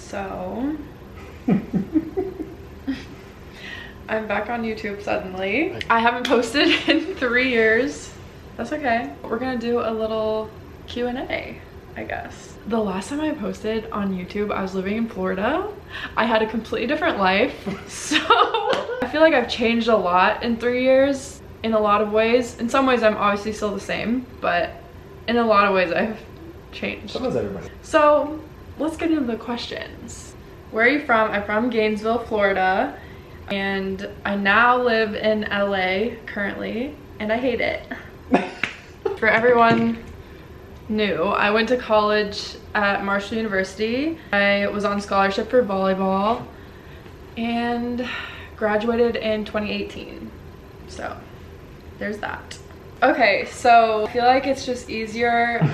So I'm back on YouTube suddenly. I haven't posted in 3 years. That's okay. We're gonna do a little Q&A, I guess. The last time I posted on YouTube, I was living in Florida. I had a completely different life. So I feel like I've changed a lot in 3 years in a lot of ways. In some ways, I'm obviously still the same, but in a lot of ways, I've changed. So does everybody. So let's get into the questions. Where are you from? I'm from Gainesville, Florida, and I now live in LA currently, and I hate it. For everyone new, I went to college at Marshall University. I was on scholarship for volleyball and graduated in 2018. So there's that. Okay, so I feel like it's just easier.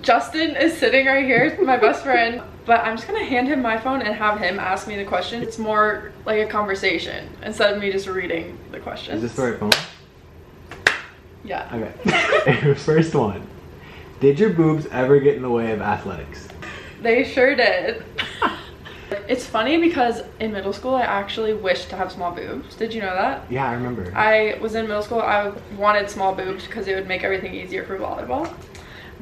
Justin is sitting right here, my best friend, but I'm just gonna hand him my phone and have him ask me the question. It's more like a conversation instead of me just reading the questions. Is this the right phone? Yeah. Okay. First one. Did your boobs ever get in the way of athletics? They sure did. It's funny because in middle school I actually wished to have small boobs. Did you know that? Yeah, I remember. I was in middle school, I wanted small boobs because it would make everything easier for volleyball.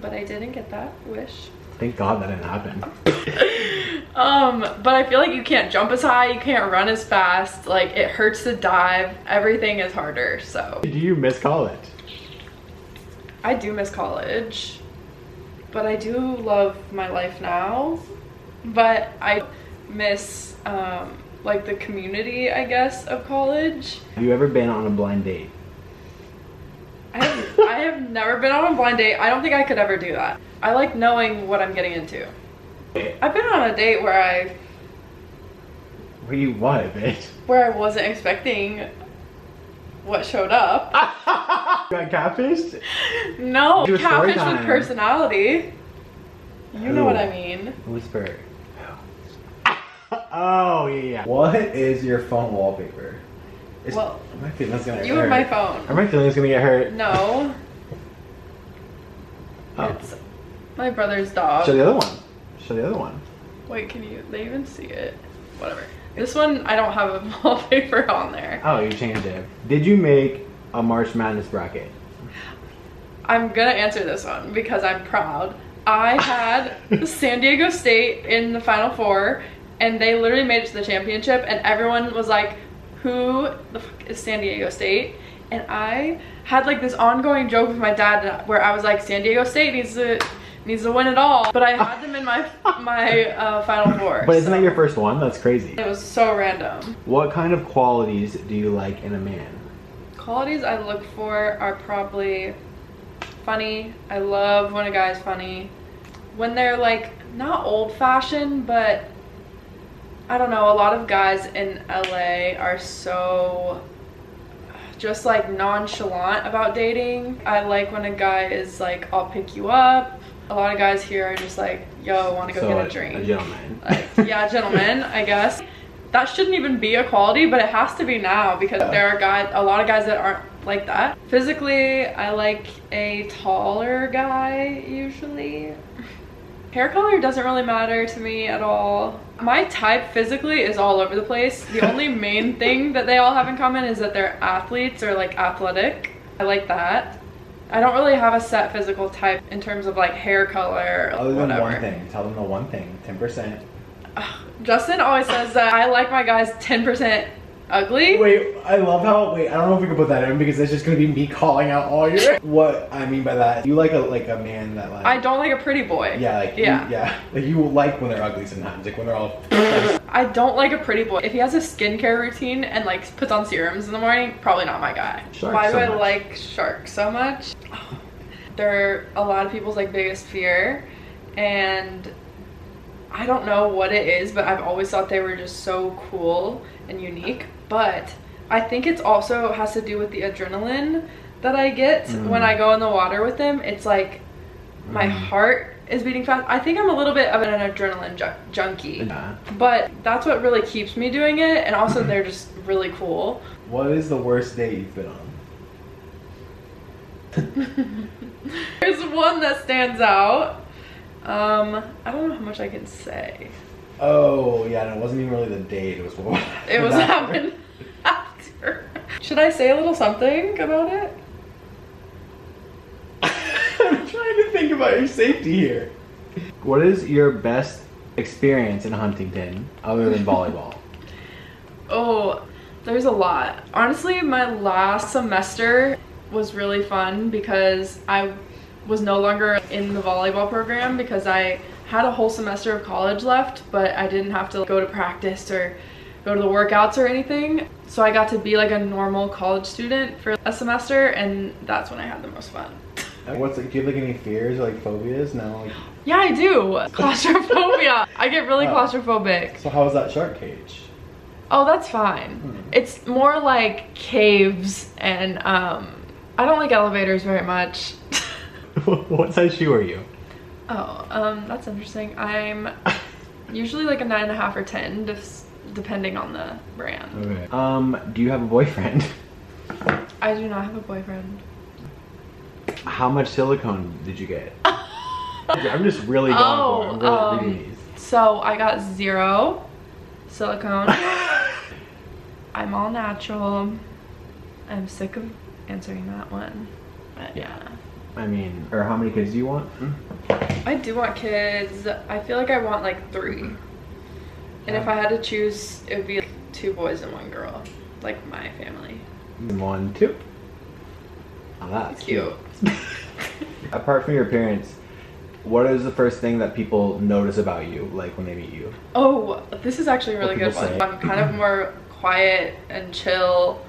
But I didn't get that wish. Thank God that didn't happen. But I feel like you can't jump as high, you can't run as fast, like it hurts to dive, everything is harder, so. Do you miss college? I do miss college, but I do love my life now. But I miss like the community, I guess, of college. Have you ever been on a blind date? I have never been on a blind date. I don't think I could ever do that. I like knowing what I'm getting into. I've been on a date where Where you what, bitch? I wasn't expecting what showed up. You got catfished? No, Do a story catfish with time. personality. You know Who? what I mean. Whisper. Oh, yeah. What is your phone wallpaper? Well, my feelings gonna get you hurt. and my phone. Are my feelings gonna get hurt? No. Oh. It's my brother's dog. Show the other one. Show the other one. Wait, can they even see it? Whatever. This one, I don't have a wallpaper on there. Oh, you changed it. Did you make a March Madness bracket? I'm gonna answer this one because I'm proud. I had San Diego State in the Final Four, and they literally made it to the championship, and everyone was like, who the fuck is San Diego State? And I had like this ongoing joke with my dad where I was like, San Diego State needs to win it all. But I had them in my Final Four. But isn't that your first one? That's crazy. It was so random. What kind of qualities do you like in a man? Qualities I look for are probably funny. I love when a guy's funny. When they're like, not old-fashioned, but I don't know, a lot of guys in LA are so just like nonchalant about dating. I like when a guy is like, I'll pick you up. A lot of guys here are just like, yo, want to go get a drink. A gentleman. Like, yeah, gentlemen, I guess. That shouldn't even be a quality, but it has to be now because there are a lot of guys that aren't like that. Physically, I like a taller guy usually. Hair color doesn't really matter to me at all. My type physically is all over the place. The only main thing that they all have in common is that they're athletes or like athletic. I like that. I don't really have a set physical type in terms of like hair color or Other than whatever. one thing, tell them the one thing, 10%. Justin always says that I like my guys 10% ugly. Wait, I love how, I don't know if we can put that in because it's just gonna be me calling out all your, what I mean by that, you like a man that like. I don't like a pretty boy. Yeah, like, yeah. Like you like when they're ugly sometimes, like when they're all. I don't like a pretty boy. If he has a skincare routine and like puts on serums in the morning, probably not my guy. Why do I like sharks so much? They're a lot of people's like biggest fear, and I don't know what it is, but I've always thought they were just so cool and unique. But I think it's also has to do with the adrenaline that I get when I go in the water with them. It's like my heart is beating fast. I think I'm a little bit of an adrenaline junkie, but that's what really keeps me doing it. And also they're just really cool. What is the worst date you've been on? There's one that stands out. I don't know how much I can say. Oh, yeah, and it wasn't even really the date. It was what It was happened after. Should I say a little something about it? I'm trying to think about your safety here. What is your best experience in Huntington other than volleyball? Oh, there's a lot. Honestly, my last semester was really fun because I was no longer in the volleyball program because I had a whole semester of college left, but I didn't have to go to practice or go to the workouts or anything. So I got to be like a normal college student for a semester, and that's when I had the most fun. What's it, do you have like any fears or like phobias? No. Like... Yeah, I do. Claustrophobia. I get really claustrophobic. So how was that shark cage? Oh, that's fine. It's more like caves, and I don't like elevators very much. What size shoe are you? Oh, that's interesting. I'm usually like a 9.5 or 10, just depending on the brand. Okay. Do you have a boyfriend? I do not have a boyfriend. How much silicone did you get? I'm just really going for it. I'm really reading these. So I got 0 silicone. I'm all natural. I'm sick of answering that one. But yeah. I mean, or how many kids do you want? I do want kids. I feel like I want like 3. And if I had to choose, it would be like 2 boys and 1 girl. Like my family. 1, 2. Oh, that's cute. Apart from your appearance, what is the first thing that people notice about you, like when they meet you? Oh, this is actually a really good one. Say? I'm kind of more quiet and chill,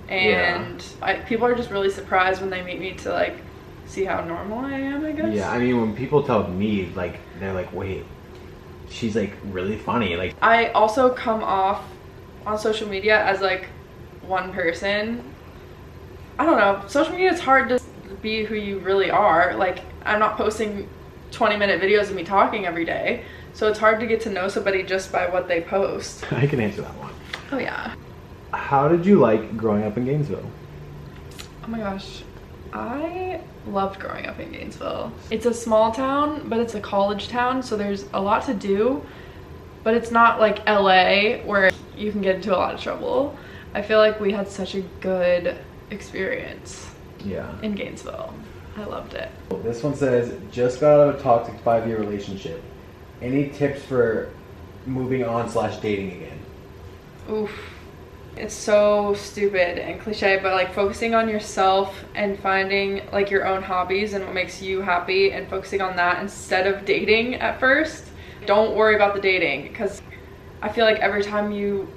and people are just really surprised when they meet me to like see how normal I am, I guess. Yeah, I mean, when people tell me, like, they're like, wait, she's like really funny. Like, I also come off on social media as like one person. I don't know, social media, it's hard to be who you really are. Like, I'm not posting 20-minute videos of me talking every day, so it's hard to get to know somebody just by what they post. I can answer that one. Oh yeah. How did you like growing up in Gainesville? Oh my gosh, I loved growing up in Gainesville. It's a small town, but it's a college town, so there's a lot to do, but it's not like LA where you can get into a lot of trouble. I feel like we had such a good experience in Gainesville. I loved it. This one says, just got out of a toxic 5-year relationship. Any tips for moving on / dating again? Oof. It's so stupid and cliche, but like focusing on yourself and finding like your own hobbies and what makes you happy and focusing on that instead of dating at first. Don't worry about the dating, because I feel like every time you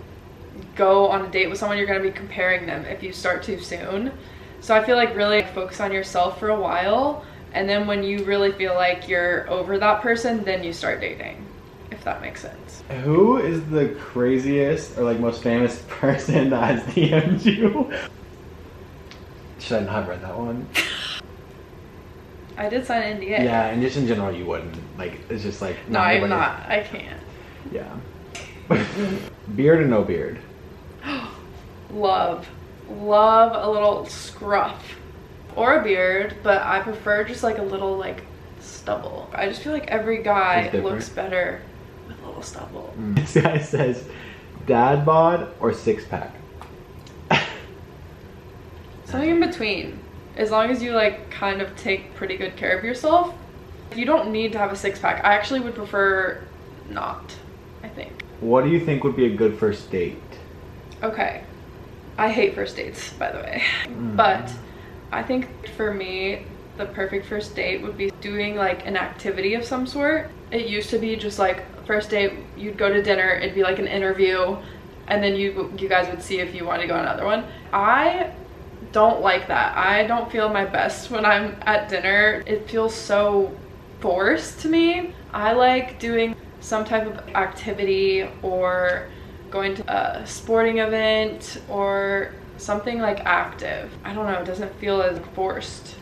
go on a date with someone, you're going to be comparing them if you start too soon. So I feel like really focus on yourself for a while, and then when you really feel like you're over that person, then you start dating, if that makes sense. Who is the craziest or like most famous person that has DM'd you? Should I not have read that one? I did sign an NDA. Yeah, and just in general you wouldn't. Like, it's just like... No, I'm not. I can't. Yeah. Beard or no beard? Love a little scruff or a beard, but I prefer just like a little like stubble. I just feel like every guy looks better with a little stubble. This guy says dad bod or 6-pack? Something in between, as long as you like kind of take pretty good care of yourself. You don't need to have a 6-pack. I actually would prefer not, I think. What do you think would be a good first date? Okay, I hate first dates, by the way. But I think for me, the perfect first date would be doing like an activity of some sort. It used to be just like first date, you'd go to dinner, it'd be like an interview, and then you guys would see if you want to go on another one. I don't like that. I don't feel my best when I'm at dinner. It feels so forced to me. I like doing some type of activity or going to a sporting event or something like active. I don't know, it doesn't feel as forced.